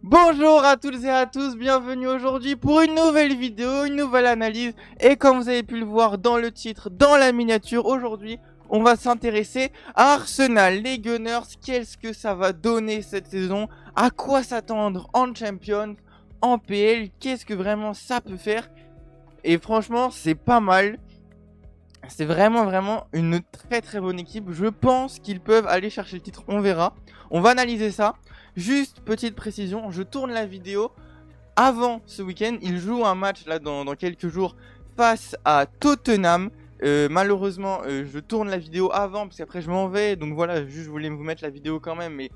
Bonjour à toutes et à tous, bienvenue aujourd'hui pour une nouvelle vidéo, une nouvelle analyse. Et comme vous avez pu le voir dans le titre, dans la miniature, aujourd'hui, on va s'intéresser à Arsenal, les Gunners. Qu'est-ce que ça va donner cette saison? À quoi s'attendre en Champions, en PL? Qu'est-ce que vraiment ça peut faire? Et franchement, c'est pas mal. C'est vraiment une très bonne équipe. Je pense qu'ils peuvent aller chercher le titre, on verra. On va analyser ça. Juste petite précision, je tourne la vidéo avant ce week-end. Ils jouent un match là dans quelques jours face à Tottenham. Malheureusement, je tourne la vidéo avant parce qu'après je m'en vais. Donc voilà, juste je voulais vous mettre la vidéo quand même. Mais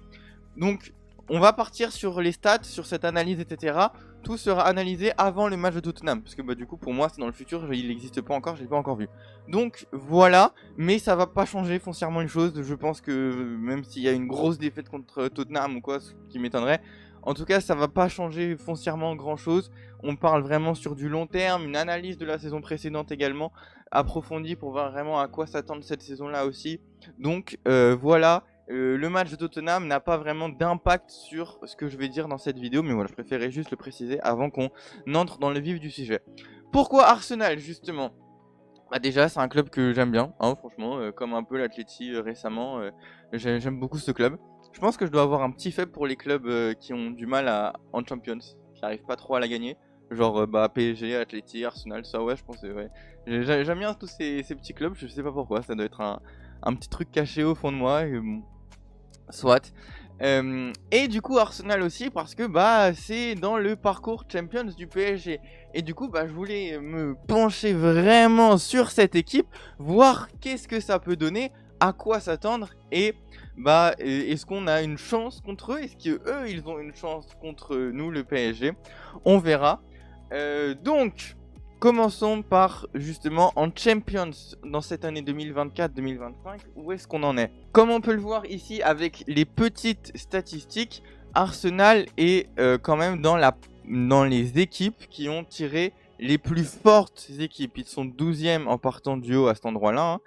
donc on va partir sur les stats, sur cette analyse, etc. Tout sera analysé avant le match de Tottenham. Parce que bah, du coup, pour moi, c'est dans le futur, il n'existe pas encore, je l'ai pas encore vu. Donc voilà, mais ça va pas changer foncièrement les choses. Je pense que même s'il y a une grosse défaite contre Tottenham ou quoi, ce qui m'étonnerait, en tout cas, ça va pas changer foncièrement grand chose. On parle vraiment sur du long terme, une analyse de la saison précédente également, approfondie pour voir vraiment à quoi s'attendre cette saison-là aussi. Donc voilà. Le match de Tottenham n'a pas vraiment d'impact sur ce que je vais dire dans cette vidéo, mais voilà, je préférais juste le préciser avant qu'on entre dans le vif du sujet. Pourquoi Arsenal, justement? Bah déjà, c'est un club que j'aime bien, hein, franchement, comme un peu l'Atleti récemment, j'aime beaucoup ce club. Je pense que je dois avoir un petit faible pour les clubs qui ont du mal en Champions, qui n'arrivent pas trop à la gagner. Genre PSG, Atleti, Arsenal, ça ouais, je pense que ouais. J'aime bien tous ces petits clubs, je sais pas pourquoi, ça doit être un petit truc caché au fond de moi. Bon, soit. Et du coup Arsenal aussi parce que bah c'est dans le parcours Champions du PSG. Et du coup bah je voulais me pencher vraiment sur cette équipe, voir qu'est-ce que ça peut donner, à quoi s'attendre et bah est-ce qu'on a une chance contre eux, est-ce qu'eux ils ont une chance contre nous le PSG, on verra. Donc commençons par justement en Champions dans cette année 2024-2025, où est-ce qu'on en est? Comme on peut le voir ici avec les petites statistiques, Arsenal est quand même dans les équipes qui ont tiré les plus fortes équipes. Ils sont 12e en partant du haut à cet endroit-là, hein.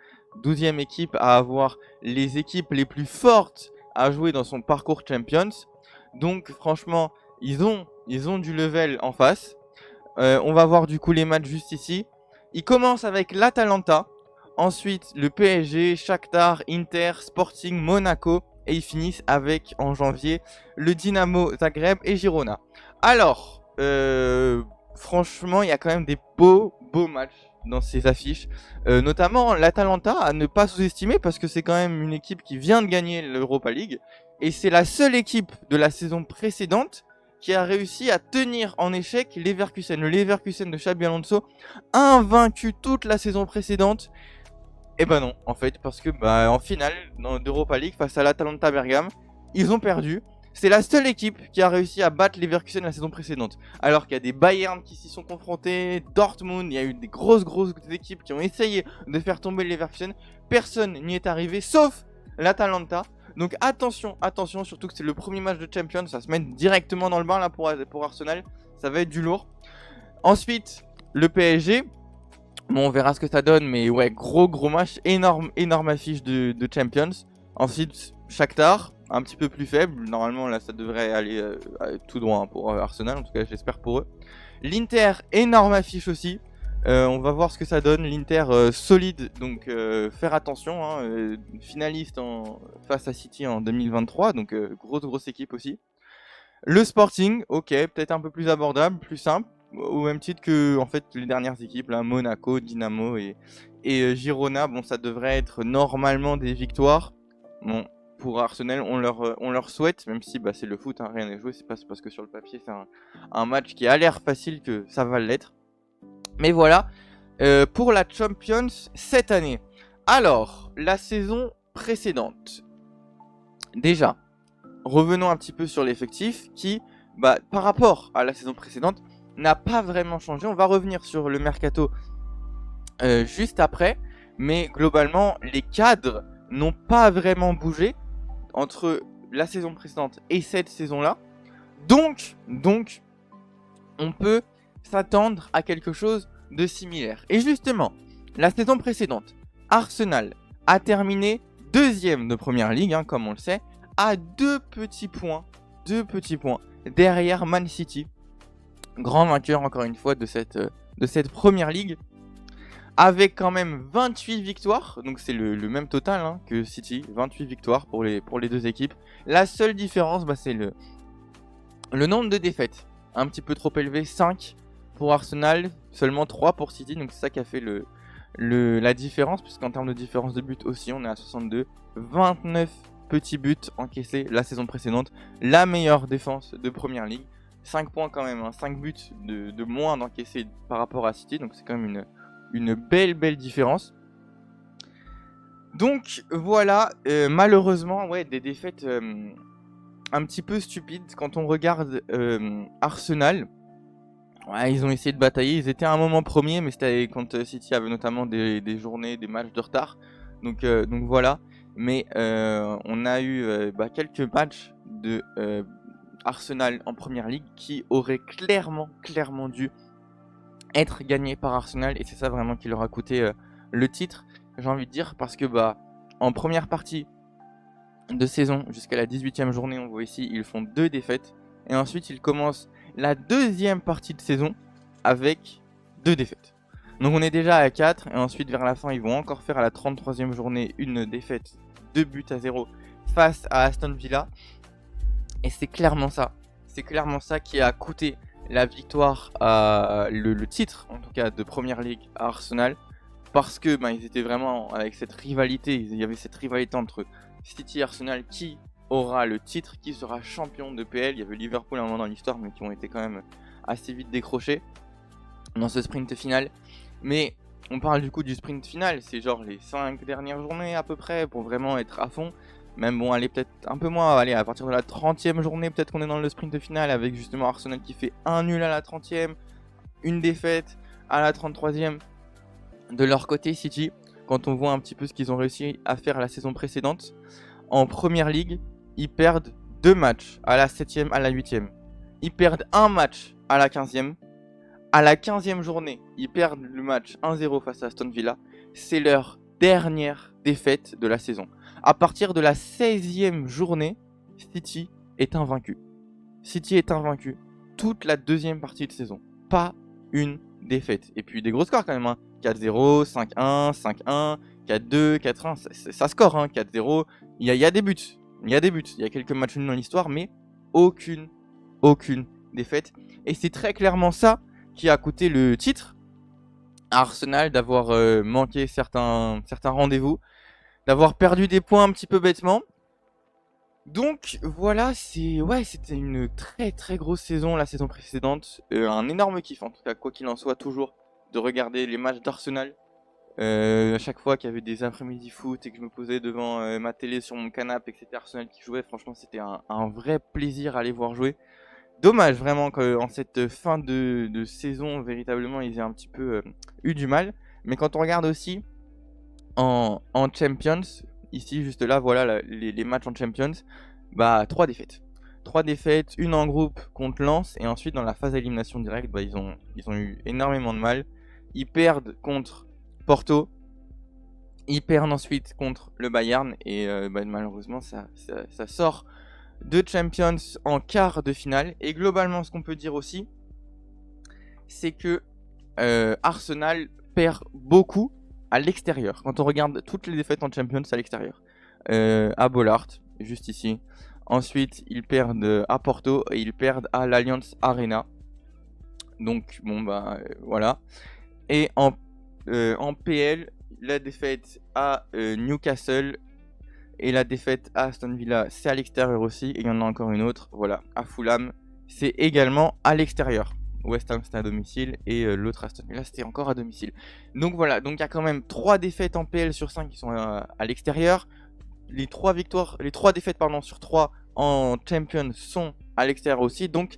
12e équipe à avoir les équipes les plus fortes à jouer dans son parcours Champions. Donc franchement, ils ont du level en face. On va voir du coup les matchs juste ici. Ils commencent avec l'Atalanta, ensuite le PSG, Shakhtar, Inter, Sporting, Monaco, et ils finissent avec, en janvier, le Dynamo Zagreb et Girona. Alors, franchement, il y a quand même des beaux matchs dans ces affiches. Notamment l'Atalanta à ne pas sous-estimer parce que c'est quand même une équipe qui vient de gagner l'Europa League. Et c'est la seule équipe de la saison précédente qui a réussi à tenir en échec Leverkusen. Le Leverkusen de Xabi Alonso, invaincu toute la saison précédente. Et bah non, en fait, parce que bah en finale d'Europa League face à l'Atalanta Bergame, ils ont perdu. C'est la seule équipe qui a réussi à battre Leverkusen la saison précédente. Alors qu'il y a des Bayern qui s'y sont confrontés, Dortmund, il y a eu des grosses équipes qui ont essayé de faire tomber le Leverkusen. Personne n'y est arrivé, sauf l'Atalanta. Donc attention, surtout que c'est le premier match de Champions, ça se met directement dans le bain là pour Arsenal, ça va être du lourd. Ensuite, le PSG, bon on verra ce que ça donne, mais ouais, gros match, énorme affiche de Champions. Ensuite, Shakhtar, un petit peu plus faible, normalement là ça devrait aller tout droit hein, pour Arsenal, en tout cas j'espère pour eux. L'Inter, énorme affiche aussi. On va voir ce que ça donne. L'Inter solide, donc faire attention, hein, finaliste face à City en 2023, donc grosse équipe aussi. Le Sporting, ok, peut-être un peu plus abordable, plus simple, au même titre que en fait les dernières équipes, là, Monaco, Dynamo et Girona. Bon, ça devrait être normalement des victoires. Bon, pour Arsenal, on leur souhaite, même si bah, c'est le foot, hein, rien n'est joué, c'est pas parce que sur le papier c'est un match qui a l'air facile que ça va l'être. Mais voilà, pour la Champions cette année. Alors, la saison précédente. Déjà, revenons un petit peu sur l'effectif qui, bah, par rapport à la saison précédente, n'a pas vraiment changé. On va revenir sur le mercato juste après. Mais globalement, les cadres n'ont pas vraiment bougé entre la saison précédente et cette saison-là. Donc, on peut s'attendre à quelque chose de similaire. Et justement, la saison précédente, Arsenal a terminé deuxième de première ligue, hein, comme on le sait, à deux petits points derrière Man City. Grand vainqueur encore une fois de cette première ligue. Avec quand même 28 victoires, donc c'est le même total hein, que City, 28 victoires pour les deux équipes. La seule différence, c'est le nombre de défaites, un petit peu trop élevé, 5 pour Arsenal, seulement 3 pour City, donc c'est ça qui a fait la différence, puisqu'en termes de différence de but aussi, on est à 62, 29 petits buts encaissés la saison précédente, la meilleure défense de Première Ligue, 5 points quand même, hein, 5 buts de moins d'encaissés par rapport à City, donc c'est quand même une belle différence. Donc voilà, malheureusement, ouais, des défaites un petit peu stupides quand on regarde Arsenal. Ouais, ils ont essayé de batailler, ils étaient à un moment premier, mais c'était quand City avait notamment des journées, des matchs de retard. Donc voilà, mais on a eu quelques matchs de Arsenal en Première Ligue qui auraient clairement dû être gagné par Arsenal, et c'est ça vraiment qui leur a coûté le titre, j'ai envie de dire, parce que en première partie de saison jusqu'à la 18e journée, on voit ici, ils font 2 défaites, et ensuite ils commencent la deuxième partie de saison avec 2 défaites. Donc on est déjà à 4, et ensuite vers la fin ils vont encore faire à la 33e journée une défaite, 2-0 face à Aston Villa, et c'est clairement ça qui a coûté la victoire, le titre en tout cas de Première Ligue à Arsenal, parce que ils étaient vraiment avec cette rivalité, il y avait cette rivalité entre City et Arsenal, qui aura le titre, qui sera champion de PL. Il y avait Liverpool à un moment dans l'histoire, mais qui ont été quand même assez vite décrochés dans ce sprint final. Mais on parle du coup du sprint final, c'est genre les 5 dernières journées à peu près pour vraiment être à fond. Même bon, allez, peut-être un peu moins, allez, à partir de la 30e journée, peut-être qu'on est dans le sprint final avec justement Arsenal qui fait un nul à la 30e, une défaite à la 33e. De leur côté, City, quand on voit un petit peu ce qu'ils ont réussi à faire la saison précédente, en Première Ligue, ils perdent 2 matchs à la 7e, à la 8e. Ils perdent un match à la 15e. À la 15e journée, ils perdent le match 1-0 face à Aston Villa. C'est leur dernière défaite de la saison. À partir de la 16e journée, City est invaincu. City est invaincu toute la deuxième partie de saison. Pas une défaite. Et puis des gros scores quand même. 4-0, 5-1, 5-1, 4-2, 4-1. Ça score, 4-0. Il y a des buts. Il y a quelques matchs nuls dans l'histoire, mais aucune défaite. Et c'est très clairement ça qui a coûté le titre à Arsenal, d'avoir manqué certains rendez-vous, d'avoir perdu des points un petit peu bêtement. Donc voilà, c'était une très grosse saison la saison précédente, un énorme kiff en tout cas, quoi qu'il en soit, toujours de regarder les matchs d'Arsenal. À chaque fois qu'il y avait des après-midi foot et que je me posais devant ma télé sur mon canapé et que c'était Arsenal qui jouait, franchement c'était un vrai plaisir à les voir jouer. Dommage vraiment qu'en cette fin de saison, véritablement, ils aient un petit peu eu du mal. Mais quand on regarde aussi en Champions, ici, juste là, voilà les matchs en Champions, 3 défaites. 3 défaites, une en groupe contre Lens, et ensuite dans la phase d'élimination directe, ils ont eu énormément de mal. Ils perdent contre Porto, ils perdent ensuite contre le Bayern, et malheureusement, ça sort de Champions en quart de finale. Et globalement, ce qu'on peut dire aussi, c'est que Arsenal perd beaucoup à l'extérieur. Quand on regarde toutes les défaites en Champions, à l'extérieur. À Bollaert, juste ici. Ensuite, ils perdent à Porto et ils perdent à l'Allianz Arena. Donc, voilà. Et en PL, la défaite à Newcastle et la défaite à Aston Villa, c'est à l'extérieur aussi. Et il y en a encore une autre, voilà, à Fulham, c'est également à l'extérieur. West Ham c'était à domicile et l'autre Aston Villa c'était encore à domicile. Donc voilà, donc il y a quand même 3 défaites en PL sur 5 qui sont à l'extérieur. Les 3 défaites sur 3 en Champions sont à l'extérieur aussi. Donc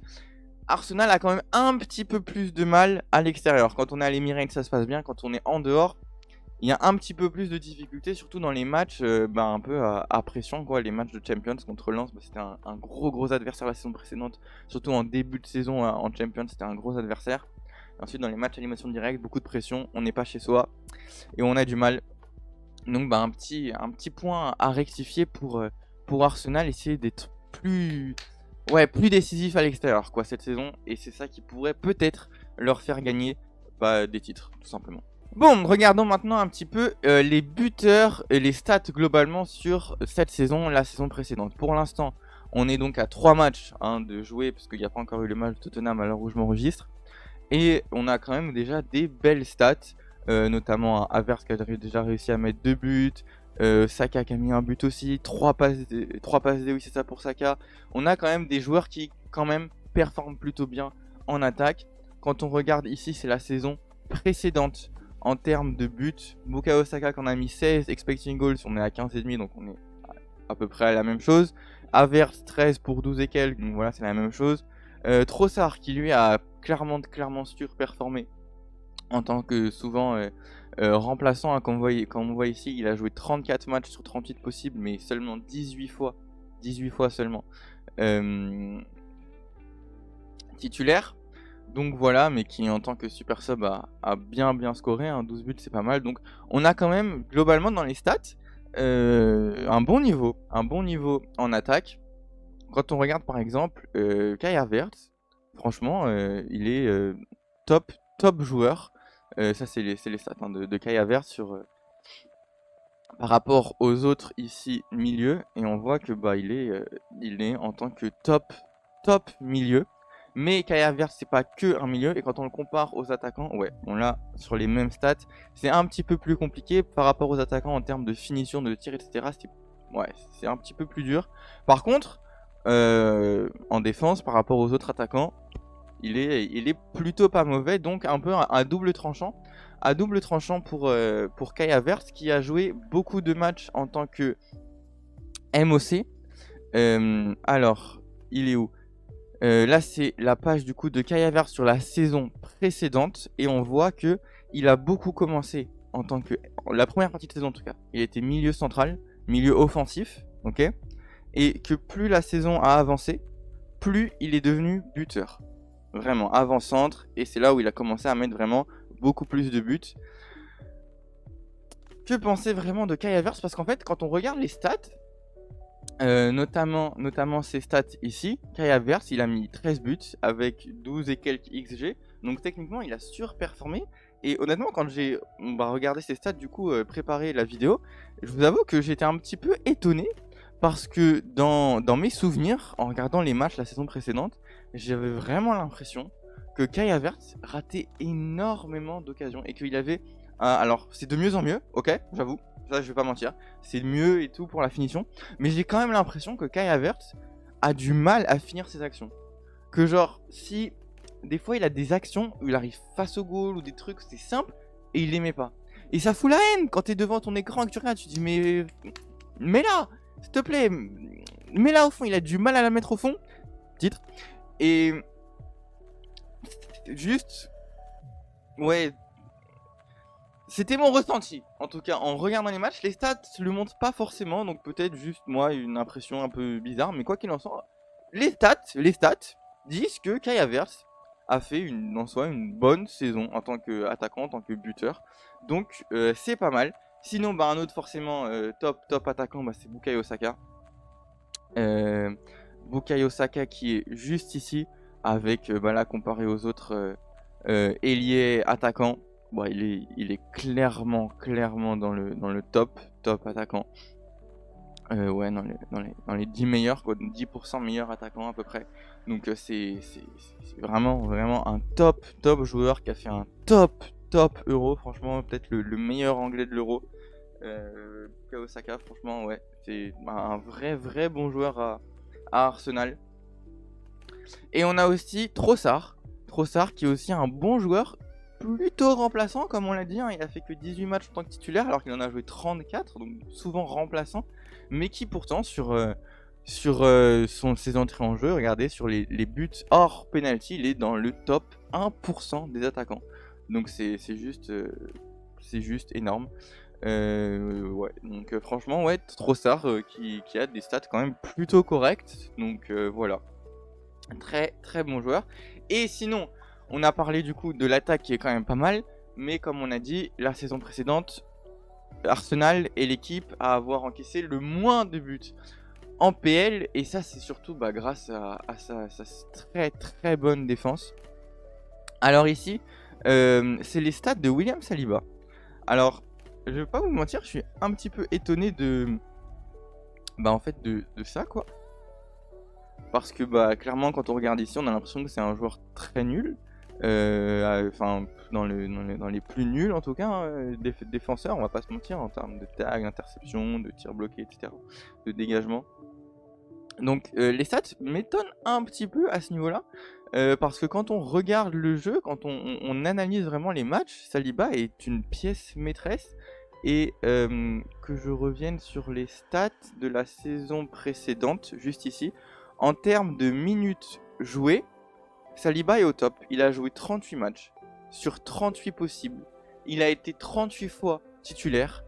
Arsenal a quand même un petit peu plus de mal à l'extérieur. Quand on est à l'Emirates, ça se passe bien. Quand on est en dehors, il y a un petit peu plus de difficultés, surtout dans les matchs un peu à pression, quoi. Les matchs de Champions contre Lens, c'était un gros adversaire la saison précédente. Surtout en début de saison en Champions, c'était un gros adversaire. Et ensuite, dans les matchs à élimination directe, beaucoup de pression. On n'est pas chez soi et on a du mal. Donc un petit point à rectifier pour Arsenal, essayer d'être ouais, plus décisif à l'extérieur quoi cette saison, et c'est ça qui pourrait peut-être leur faire gagner des titres tout simplement. Bon, regardons maintenant un petit peu les buteurs et les stats globalement sur cette saison, la saison précédente. Pour l'instant, on est donc à 3 matchs de jouer, parce qu'il n'y a pas encore eu le match de Tottenham à l'heure où je m'enregistre. Et on a quand même déjà des belles stats, notamment Havertz qui a déjà réussi à mettre 2 buts, Saka qui a mis un but aussi, 3 passes D, oui c'est ça pour Saka. On a quand même des joueurs qui quand même performent plutôt bien en attaque. Quand on regarde ici, c'est la saison précédente en termes de buts. Bukayo Saka qu'on a mis 16, expecting goals, on est à 15,5, donc on est à peu près à la même chose. Havertz 13 pour 12 et quelques, donc voilà c'est la même chose. Trossard qui lui a clairement surperformé en tant que souvent remplaçant, comme on voit ici, il a joué 34 matchs sur 38 possibles, mais seulement 18 fois seulement titulaire. Donc voilà, mais qui en tant que super sub a bien scoré, 12 buts c'est pas mal. Donc on a quand même globalement dans les stats un bon niveau en attaque. Quand on regarde par exemple Kai Havertz, franchement il est top joueur. Ça c'est les stats de Kai Havertz sur par rapport aux autres ici milieu, et on voit que il est en tant que top milieu. Mais Kai Havertz c'est pas que un milieu, et quand on le compare aux attaquants, ouais, on l'a sur les mêmes stats. C'est un petit peu plus compliqué par rapport aux attaquants en termes de finition, de tir, etc. C'est un petit peu plus dur. Par contre, en défense, par rapport aux autres attaquants, il est plutôt pas mauvais, donc un peu un double tranchant. À double tranchant pour Kai Havertz, qui a joué beaucoup de matchs en tant que MOC. Alors, il est où? Là c'est la page du coup de Kai Havertz sur la saison précédente, et on voit que il a beaucoup commencé en tant que, la première partie de saison en tout cas, il était milieu central, milieu offensif, ok, et que plus la saison a avancé, plus il est devenu buteur, vraiment avant-centre, et c'est là où il a commencé à mettre vraiment beaucoup plus de buts. Que penser vraiment de Kai Havertz? Parce qu'en fait quand on regarde les stats, notamment ses stats ici, Kai Havertz il a mis 13 buts avec 12 et quelques XG, donc techniquement il a surperformé. Et honnêtement quand j'ai regardé ses stats, du coup préparé la vidéo, je vous avoue que j'étais un petit peu étonné, parce que dans mes souvenirs, en regardant les matchs la saison précédente, j'avais vraiment l'impression que Kai Havertz ratait énormément d'occasions, et qu'il avait alors c'est de mieux en mieux, ok, j'avoue, ça je vais pas mentir, c'est mieux et tout pour la finition, mais j'ai quand même l'impression que Kai Havertz a du mal à finir ses actions. Que genre, si des fois il a des actions où il arrive face au goal ou des trucs, c'est simple, et il les met pas. Et ça fout la haine quand t'es devant ton écran et que tu regardes, tu te dis mais là, s'il te plaît, mets là au fond, il a du mal à la mettre au fond, titre. Et juste, ouais, c'était mon ressenti, en tout cas, en regardant les matchs. Les stats le montrent pas forcément, donc peut-être juste moi une impression un peu bizarre, mais quoi qu'il en soit, les stats disent que Kai Havertz a fait en soi une bonne saison en tant qu'attaquant, en tant que buteur, donc c'est pas mal. Sinon, un autre forcément top attaquant, c'est Bukayo Saka. Bukayo Saka qui est juste ici, avec là comparé aux autres ailiers attaquants. Il est clairement dans le top attaquant. Ouais, dans les 10 meilleurs, quoi, 10% meilleurs attaquants à peu près. Donc c'est vraiment un top joueur qui a fait un top Euro. Franchement, peut-être le meilleur anglais de l'Euro. Bukayo Saka, franchement, ouais, c'est un vrai bon joueur à Arsenal. Et on a aussi Trossard qui est aussi un bon joueur, plutôt remplaçant comme on l'a dit, il a fait que 18 matchs en tant que titulaire alors qu'il en a joué 34, donc souvent remplaçant, mais qui pourtant sur ses entrées en jeu, regardez, sur les buts hors penalty, il est dans le top 1% des attaquants, donc c'est juste énorme. Ouais, donc franchement, ouais, Trossard qui a des stats quand même plutôt correctes, donc voilà, très bon joueur. Et sinon, on a parlé du coup de l'attaque qui est quand même pas mal, mais comme on a dit, la saison précédente, Arsenal est l'équipe à avoir encaissé le moins de buts. en PL, et ça c'est surtout grâce à sa très très bonne défense. Alors ici, c'est les stats de William Saliba. Alors, je vais pas vous mentir, je suis un petit peu étonné de ça quoi. Parce que clairement quand on regarde ici, on a l'impression que c'est un joueur très nul. Enfin, dans les plus nuls en tout cas, défenseurs, on va pas se mentir, en termes de tag, d'interception, de tir bloqué, etc. De dégagement. Donc les stats m'étonnent un petit peu à ce niveau-là. Parce que quand on regarde le jeu, quand on analyse vraiment les matchs, Saliba est une pièce maîtresse. Et que je revienne sur les stats de la saison précédente, juste ici. En termes de minutes jouées, Saliba est au top. Il a joué 38 matchs sur 38 possibles. Il a été 38 fois titulaire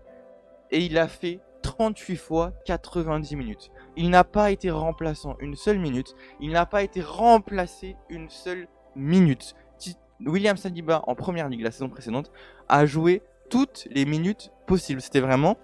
et il a fait 38 fois 90 minutes. Il n'a pas été remplaçant une seule minute. Il n'a pas été remplacé une seule minute. William Saliba, en première ligue la saison précédente, a joué toutes les minutes possibles. C'était vraiment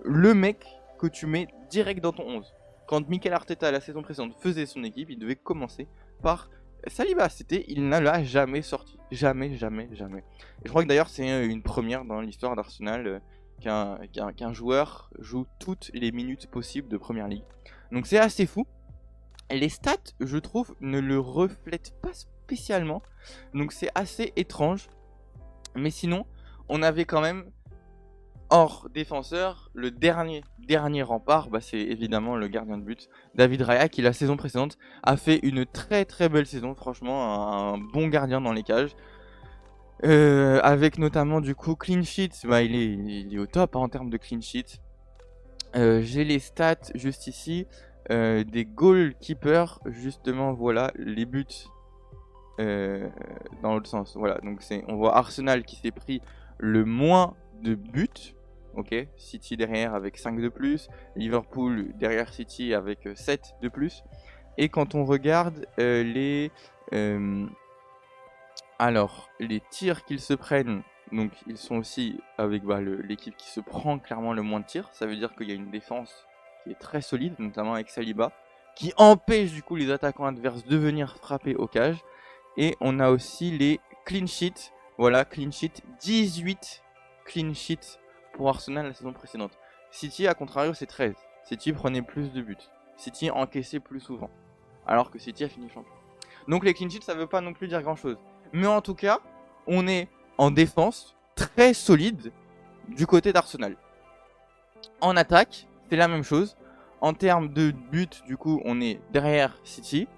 le mec que tu mets direct dans ton 11. Quand Mikel Arteta, la saison précédente, faisait son équipe, il devait commencer par Saliba. Il ne l'a jamais sorti. Jamais, jamais, jamais. Et je crois que d'ailleurs, c'est une première dans l'histoire d'Arsenal qu'un joueur joue toutes les minutes possibles de première ligue. Donc c'est assez fou. Et les stats, je trouve, ne le reflètent pas spécialement. Donc c'est assez étrange. Mais sinon, on avait quand même, hors défenseur, le dernier rempart, c'est évidemment le gardien de but, David Raya, qui la saison précédente a fait une très très belle saison, franchement, un bon gardien dans les cages. Avec notamment du coup clean sheet, il est au top en termes de clean sheet. J'ai les stats juste ici, des goalkeepers, justement, voilà, les buts dans l'autre sens. Voilà, donc on voit Arsenal qui s'est pris le moins de buts. Ok, City derrière avec 5 de plus, Liverpool derrière City avec 7 de plus. Et quand on regarde les tirs qu'ils se prennent, donc ils sont aussi avec l'équipe qui se prend clairement le moins de tirs. Ça veut dire qu'il y a une défense qui est très solide, notamment avec Saliba, qui empêche du coup les attaquants adverses de venir frapper aux cages. Et on a aussi les clean sheets. Voilà, clean sheet, 18 clean sheets pour Arsenal la saison précédente. City, à contrario, c'est 13. City prenait plus de buts. City encaissait plus souvent. Alors que City a fini champion. Donc les clean sheets, ça veut pas non plus dire grand chose. Mais en tout cas, on est en défense très solide du côté d'Arsenal. En attaque, c'est la même chose. En termes de buts, du coup, on est derrière City.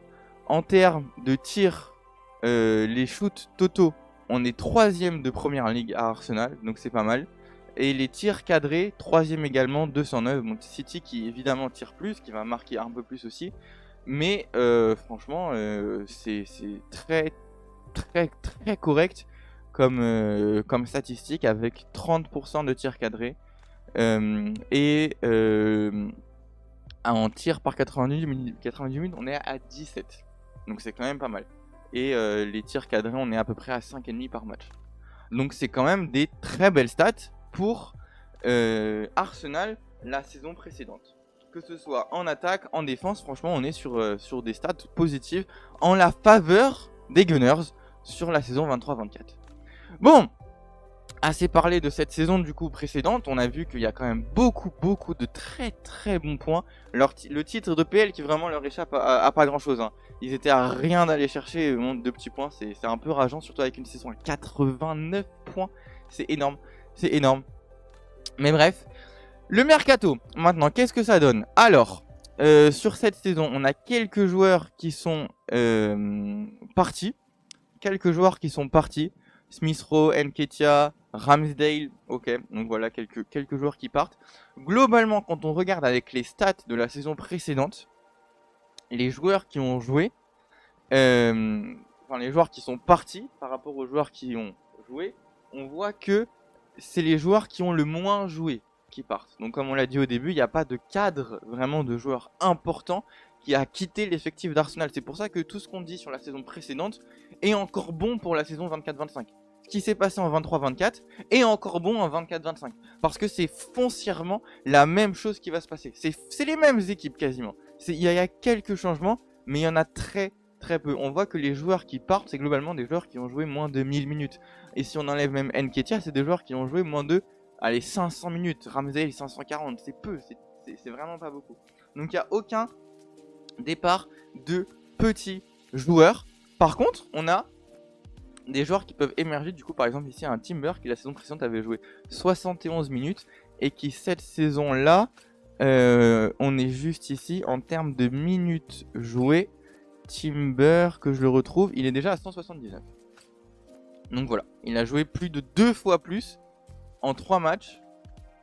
En termes de tirs, les shoots totaux, on est 3ème de première ligue à Arsenal, donc c'est pas mal. Et les tirs cadrés, 3ème également, 209. Bon, City qui évidemment tire plus, qui va marquer un peu plus aussi. Mais franchement, c'est très très très correct comme statistique, avec 30% de tirs cadrés. Et en tir par 90 minutes, on est à 17. Donc c'est quand même pas mal. Et les tirs cadrés, on est à peu près à 5,5 par match. Donc c'est quand même des très belles stats pour Arsenal la saison précédente. Que ce soit en attaque, en défense, franchement on est sur des stats positives en la faveur des Gunners sur la saison 23-24. Bon, assez parlé de cette saison du coup précédente, on a vu qu'il y a quand même beaucoup de très très bons points. Le titre de PL qui vraiment leur échappe à pas grand chose. Ils étaient à rien d'aller chercher, 2 petits points, c'est un peu rageant, surtout avec une saison à 89 points, c'est énorme, c'est énorme. Mais bref, le mercato, maintenant qu'est-ce que ça donne? Alors, sur cette saison, on a quelques joueurs qui sont partis. Smith Rowe, Nketiah, Ramsdale, ok, donc voilà quelques joueurs qui partent. Globalement, quand on regarde avec les stats de la saison précédente, les joueurs qui ont joué, les joueurs qui sont partis par rapport aux joueurs qui ont joué, on voit que c'est les joueurs qui ont le moins joué qui partent. Donc comme on l'a dit au début, il n'y a pas de cadre vraiment de joueurs importants qui a quitté l'effectif d'Arsenal. C'est pour ça que tout ce qu'on dit sur la saison précédente est encore bon pour la saison 24-25. Ce qui s'est passé en 23-24 est encore bon en 24-25. Parce que c'est foncièrement la même chose qui va se passer. C'est les mêmes équipes quasiment. Il y a quelques changements, mais il y en a très peu. On voit que les joueurs qui partent, c'est globalement des joueurs qui ont joué moins de 1000 minutes. Et si on enlève même Nketiah, c'est des joueurs qui ont joué moins de 500 minutes. Ramsey, 540, c'est peu, c'est vraiment pas beaucoup. Donc il n'y a aucun départ de petits joueurs. Par contre, on a des joueurs qui peuvent émerger. Du coup, par exemple, ici, un Timber qui la saison précédente avait joué 71 minutes et qui, cette saison-là, on est juste ici en termes de minutes jouées. Timber, que je le retrouve, il est déjà à 179. Donc voilà, il a joué plus de 2 fois plus en 3 matchs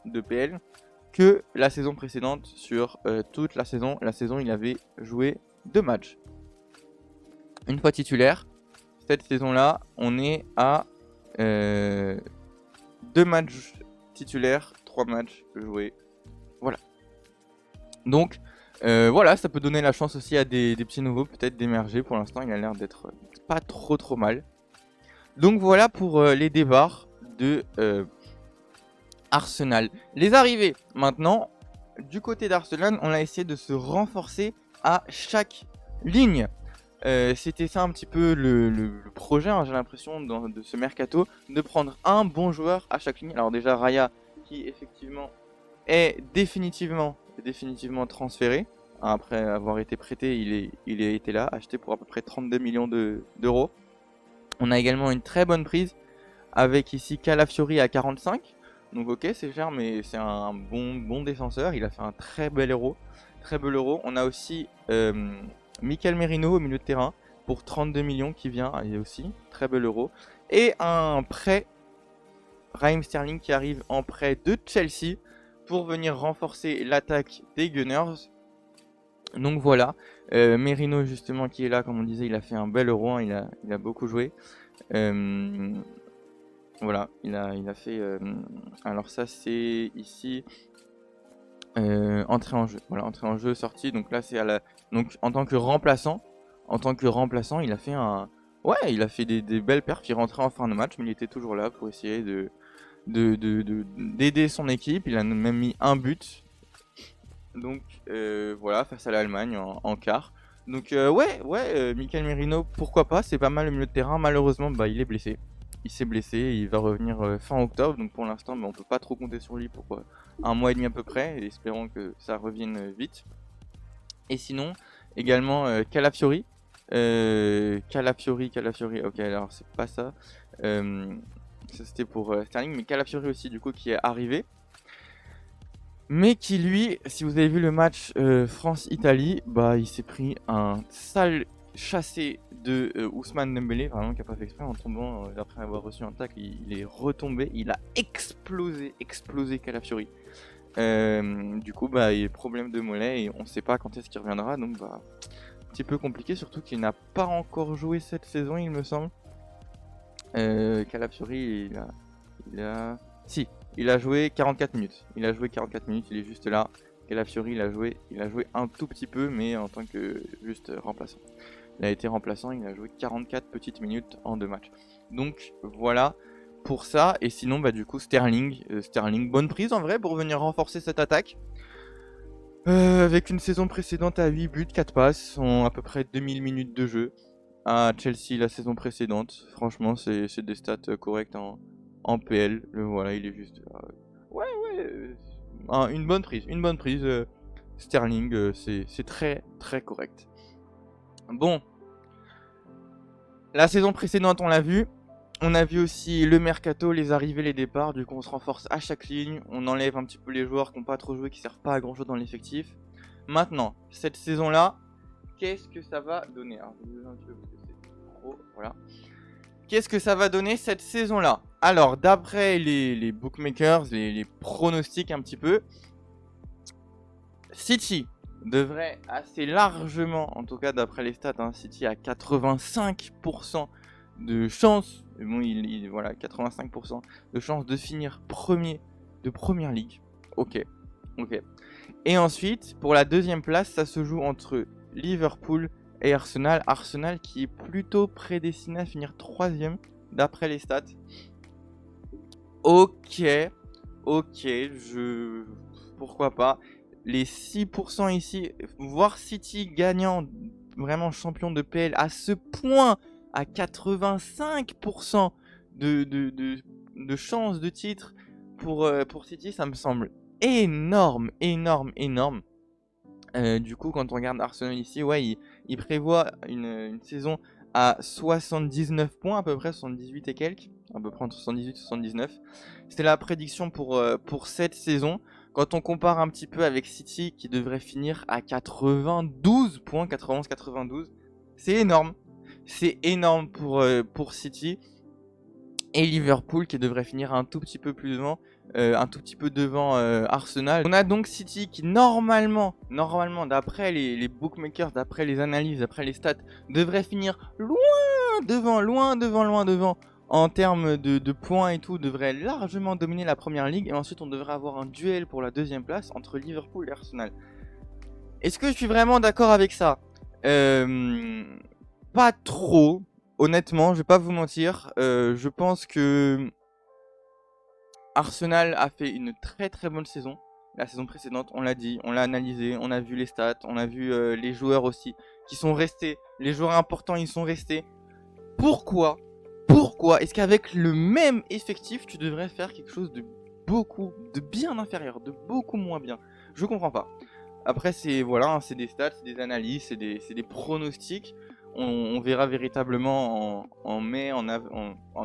de PL que la saison précédente sur toute la saison. La saison, il avait joué 2 matchs. Une fois titulaire. Cette saison-là, on est à 2 matchs titulaires, 3 matchs joués. Voilà. Donc, voilà, ça peut donner la chance aussi à des petits nouveaux peut-être d'émerger. Pour l'instant, il a l'air d'être pas trop mal. Donc voilà pour les départs de Arsenal. Les arrivées, maintenant, du côté d'Arsenal, on a essayé de se renforcer à chaque ligne. C'était ça un petit peu le projet, hein, j'ai l'impression, de ce mercato, de prendre un bon joueur à chaque ligne. Alors déjà, Raya, qui effectivement est définitivement transféré. Après avoir été prêté, il a été là, acheté pour à peu près 32 millions d'euros. On a également une très bonne prise avec ici Calafiori à 45. Donc ok, c'est cher, mais c'est un bon défenseur. Il a fait un très bel euro. On a aussi Mikel Merino au milieu de terrain pour 32 millions qui vient, et aussi très bel euro. Et un prêt, Raheem Sterling qui arrive en prêt de Chelsea pour venir renforcer l'attaque des Gunners. Donc voilà, Merino justement qui est là, comme on disait, il a fait un bel euro, hein, il a beaucoup joué. Voilà, il a fait. Alors ça c'est ici entrée en jeu. Voilà, entrée en jeu, sortie. Donc là c'est donc en tant que remplaçant, il a fait il a fait des belles perfs. Il rentrait en fin de match, mais il était toujours là pour essayer d'aider son équipe. Il a même mis un but. Donc voilà, face à l'Allemagne en quart. Donc Mikel Merino, pourquoi pas, c'est pas mal le milieu de terrain. Malheureusement, il est blessé. Il s'est blessé, il va revenir fin octobre. Donc pour l'instant, on peut pas trop compter sur lui pour un mois et demi à peu près. Et espérons que ça revienne vite. Et sinon, également Calafiori. Calafiori, ok, alors c'est pas ça. Ça c'était pour Sterling, mais Calafiori aussi, du coup, qui est arrivé. Mais qui lui, si vous avez vu le match France-Italie, il s'est pris un sale chassé de Ousmane Dembélé, vraiment qui a pas fait exprès en tombant, après avoir reçu un tacle, il est retombé, il a explosé Calafiori. Du coup, il y a problème de mollet et on sait pas quand est-ce qu'il reviendra, donc un petit peu compliqué, surtout qu'il n'a pas encore joué cette saison, il me semble. Calafiori, il a joué 44 minutes. Il est juste là. Calafiori, il a joué un tout petit peu, mais en tant que juste remplaçant. Il a été remplaçant, il a joué 44 petites minutes en 2 matchs. Donc voilà pour ça. Et sinon, du coup, Sterling, bonne prise en vrai pour venir renforcer cette attaque. Avec une saison précédente à 8 buts, 4 passes, en à peu près 2000 minutes de jeu. À Chelsea la saison précédente. Franchement, c'est des stats correctes en PL. Voilà, il est juste une bonne prise. Sterling, c'est très correct. Bon, la saison précédente on l'a vu. On a vu aussi le mercato, les arrivées, les départs. Du coup on se renforce à chaque ligne. On enlève un petit peu les joueurs qui n'ont pas trop joué, qui servent pas à grand chose dans l'effectif. Maintenant, cette saison là, qu'est-ce que ça va donner? Alors, je vais un petit peu parce que c'est trop, voilà. Qu'est-ce que ça va donner cette saison-là? Alors, d'après les bookmakers, les pronostics un petit peu, City devrait assez largement, en tout cas d'après les stats, City a 85% de chance, bon, 85% de chance de finir premier de Première Ligue. Ok. Et ensuite, pour la deuxième place, ça se joue entre Liverpool et Arsenal. Arsenal qui est plutôt prédestiné à finir 3ème d'après les stats. Ok, pourquoi pas. les 6% ici, voir City gagnant, vraiment champion de PL à ce point, à 85% de chances de titre pour City, ça me semble énorme, énorme, énorme. Du coup, quand on regarde Arsenal ici, ouais, il prévoit une saison à 79 points, à peu près 78 et quelques, à peu près entre 78 et 79. C'était la prédiction pour cette saison. Quand on compare un petit peu avec City, qui devrait finir à 92 points, 91-92, c'est énorme. C'est énorme pour City. Et Liverpool qui devrait finir un tout petit peu plus devant, Arsenal. On a donc City qui normalement d'après les bookmakers, d'après les analyses, d'après les stats, devrait finir loin devant en termes de points et tout, devrait largement dominer la première ligue. Et ensuite on devrait avoir un duel pour la deuxième place entre Liverpool et Arsenal. Est-ce que je suis vraiment d'accord avec ça? Pas trop. Honnêtement, je vais pas vous mentir, je pense que Arsenal a fait une très très bonne saison. La saison précédente, on l'a dit, on l'a analysé, on a vu les stats, on a vu les joueurs aussi qui sont restés. Les joueurs importants, ils sont restés. Pourquoi est-ce qu'avec le même effectif, tu devrais faire quelque chose de bien inférieur, de beaucoup moins bien? Je comprends pas. Après, c'est voilà, hein, c'est des stats, c'est des analyses, c'est des pronostics. On verra véritablement en mai, en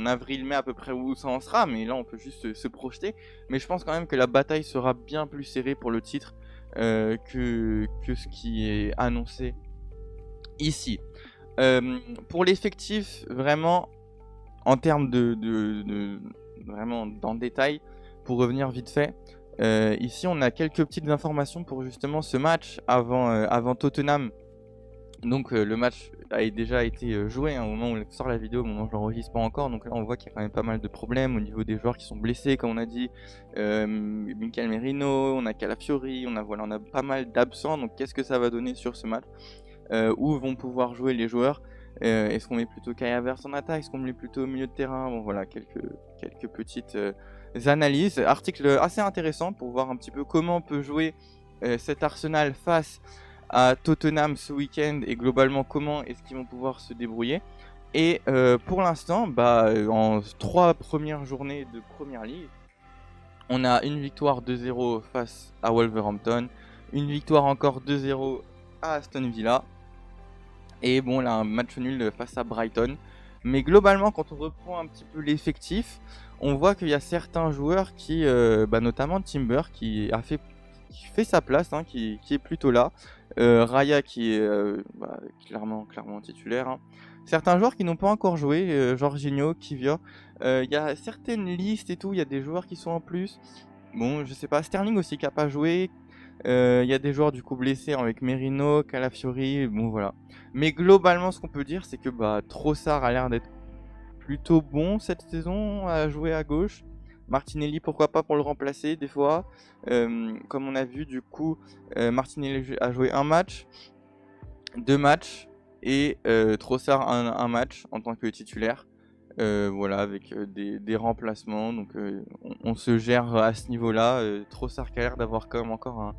avril-mai à peu près où ça en sera, mais là on peut juste se projeter. Mais je pense quand même que la bataille sera bien plus serrée pour le titre que ce qui est annoncé ici. Pour l'effectif, vraiment, en termes vraiment dans le détail, pour revenir vite fait, ici on a quelques petites informations pour justement ce match avant Tottenham. Donc le match a déjà été joué au moment où on sort la vidéo, au moment où je l'enregistre pas encore. Donc là on voit qu'il y a quand même pas mal de problèmes au niveau des joueurs qui sont blessés, comme on a dit. Michael Merino, on a Calafiori, on a pas mal d'absents. Donc qu'est-ce que ça va donner sur ce match? Où vont pouvoir jouer les joueurs? Est-ce qu'on met plutôt Kai Havertz en attaque? Est-ce qu'on met plutôt au milieu de terrain? Bon voilà, quelques petites analyses. Article assez intéressant pour voir un petit peu comment peut jouer cet Arsenal face à Tottenham ce week-end et globalement comment est-ce qu'ils vont pouvoir se débrouiller. Et pour l'instant, en 3 premières journées de Première Ligue, on a une victoire 2-0 face à Wolverhampton, une victoire encore 2-0 à Aston Villa, et bon là un match nul face à Brighton. Mais globalement, quand on reprend un petit peu l'effectif, on voit qu'il y a certains joueurs qui, notamment Timber, qui fait sa place, hein, qui est plutôt là. Raya qui est clairement titulaire, hein. Certains joueurs qui n'ont pas encore joué, Jorginho, Kivior. Il y a certaines listes et tout, il y a des joueurs qui sont en plus. Bon, je sais pas, Sterling aussi qui a pas joué. Il y a des joueurs du coup blessés avec Merino, Calafiori, bon voilà. Mais globalement, ce qu'on peut dire, c'est que Trossard a l'air d'être plutôt bon cette saison à jouer à gauche. Martinelli, pourquoi pas pour le remplacer des fois. Comme on a vu, du coup, Martinelli a joué un match, 2 matchs, et Trossard un match en tant que titulaire. Voilà, avec des remplacements. Donc on se gère à ce niveau-là. Trossard qui a l'air d'avoir quand même encore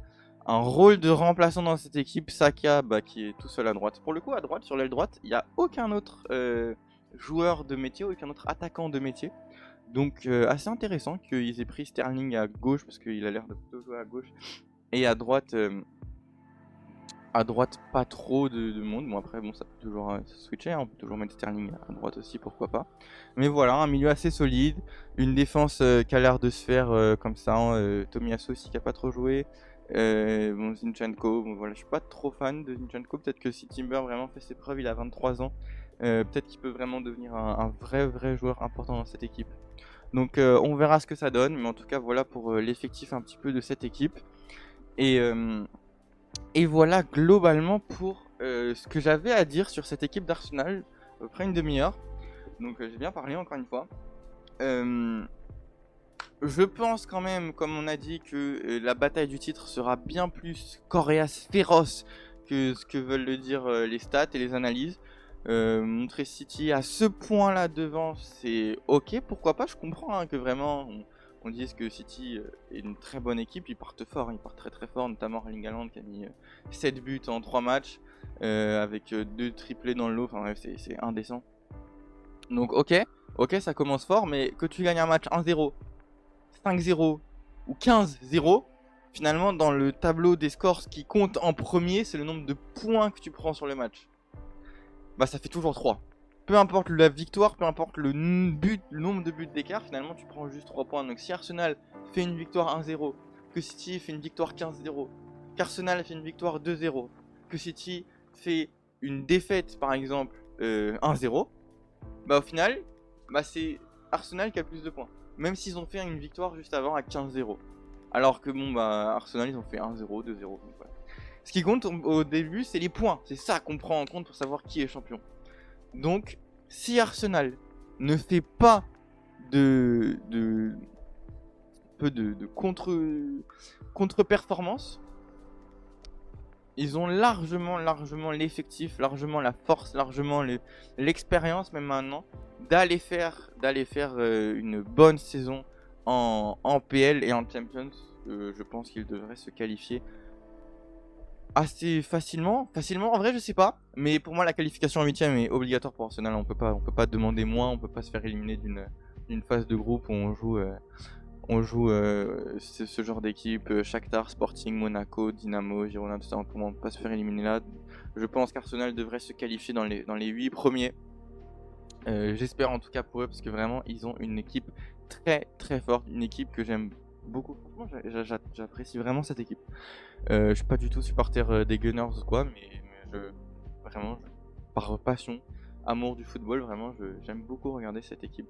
un rôle de remplaçant dans cette équipe. Saka qui est tout seul à droite. Pour le coup, à droite, sur l'aile droite, il n'y a aucun autre joueur de métier, aucun autre attaquant de métier. Donc assez intéressant qu'ils aient pris Sterling à gauche, parce qu'il a l'air de plutôt jouer à gauche. Et à droite, pas trop de monde. Bon après, ça peut toujours switcher, hein. On peut toujours mettre Sterling à droite aussi, pourquoi pas. Mais voilà, un milieu assez solide, une défense qui a l'air de se faire comme ça, hein. Tomiyasu aussi qui a pas trop joué. Zinchenko, voilà, je suis pas trop fan de Zinchenko. Peut-être que si Timber vraiment fait ses preuves, il a 23 ans, peut-être qu'il peut vraiment devenir un vrai joueur important dans cette équipe. Donc on verra ce que ça donne, mais en tout cas voilà pour l'effectif un petit peu de cette équipe. Et voilà globalement pour ce que j'avais à dire sur cette équipe d'Arsenal, à peu près une demi-heure. Donc j'ai bien parlé encore une fois. Je pense quand même, comme on a dit, que la bataille du titre sera bien plus coriace, féroce que ce que veulent le dire les stats et les analyses. Montrer City à ce point-là devant, c'est ok, pourquoi pas, je comprends, hein, que vraiment on dise que City est une très bonne équipe, ils partent fort, ils partent très très fort, notamment Erling Haaland qui a mis 7 buts en 3 matchs, avec 2 triplés dans le lot, enfin bref, c'est indécent. Donc ok, ça commence fort, mais que tu gagnes un match 1-0, 5-0 ou 15-0, finalement dans le tableau des scores, ce qui compte en premier, c'est le nombre de points que tu prends sur le match. Bah ça fait toujours 3. Peu importe la victoire, peu importe le nombre de buts d'écart, finalement tu prends juste 3 points. Donc si Arsenal fait une victoire 1-0, que City fait une victoire 15-0, qu'Arsenal fait une victoire 2-0, que City fait une défaite par exemple 1-0, bah au final, bah c'est Arsenal qui a le plus de points. Même s'ils ont fait une victoire juste avant à 15-0. Alors que bon bah Arsenal ils ont fait 1-0, 2-0. Donc voilà. Ce qui compte au début c'est les points. C'est ça qu'on prend en compte pour savoir qui est champion. Donc si Arsenal ne fait pas de contre-performance, ils ont largement l'effectif, largement la force, largement l'expérience même maintenant d'aller faire une bonne saison en PL et en Champions. Je pense qu'ils devraient se qualifier assez facilement. En vrai je sais pas, mais pour moi la qualification en 8ème est obligatoire pour Arsenal. On peut pas demander moins, on peut pas se faire éliminer d'une phase de groupe où on joue ce genre d'équipe, Shakhtar, Sporting, Monaco, Dynamo, Girona, tout ça, on ne peut pas se faire éliminer là. Je pense qu'Arsenal devrait se qualifier dans les 8 premiers. J'espère en tout cas pour eux, parce que vraiment ils ont une équipe très très forte, une équipe que j'aime beaucoup. Franchement j'apprécie vraiment cette équipe. Je suis pas du tout supporter des Gunners ou quoi, mais par passion, amour du football, vraiment j'aime beaucoup regarder cette équipe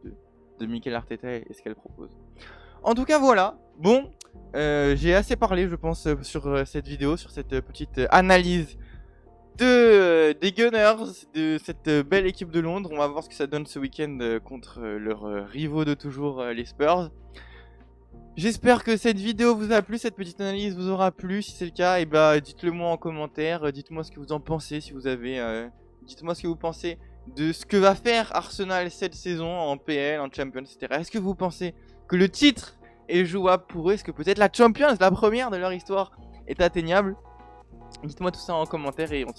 de Mikel Arteta et ce qu'elle propose. En tout cas voilà, bon, j'ai assez parlé je pense sur cette vidéo, sur cette petite analyse des Gunners, de cette belle équipe de Londres. On va voir ce que ça donne ce week-end contre leurs rivaux de toujours, les Spurs. J'espère que cette vidéo vous a plu, cette petite analyse vous aura plu. Si c'est le cas, et bah dites-le moi en commentaire, dites-moi ce que vous en pensez, si vous avez, dites-moi ce que vous pensez de ce que va faire Arsenal cette saison en PL, en Champions, etc. Est-ce que vous pensez que le titre est jouable pour eux? Est-ce que peut-être la Champions, la première de leur histoire, est atteignable? Dites-moi tout ça en commentaire et on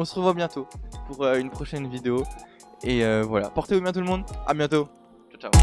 se revoit bientôt pour une prochaine vidéo. Et voilà, portez-vous bien tout le monde, à bientôt, ciao ciao.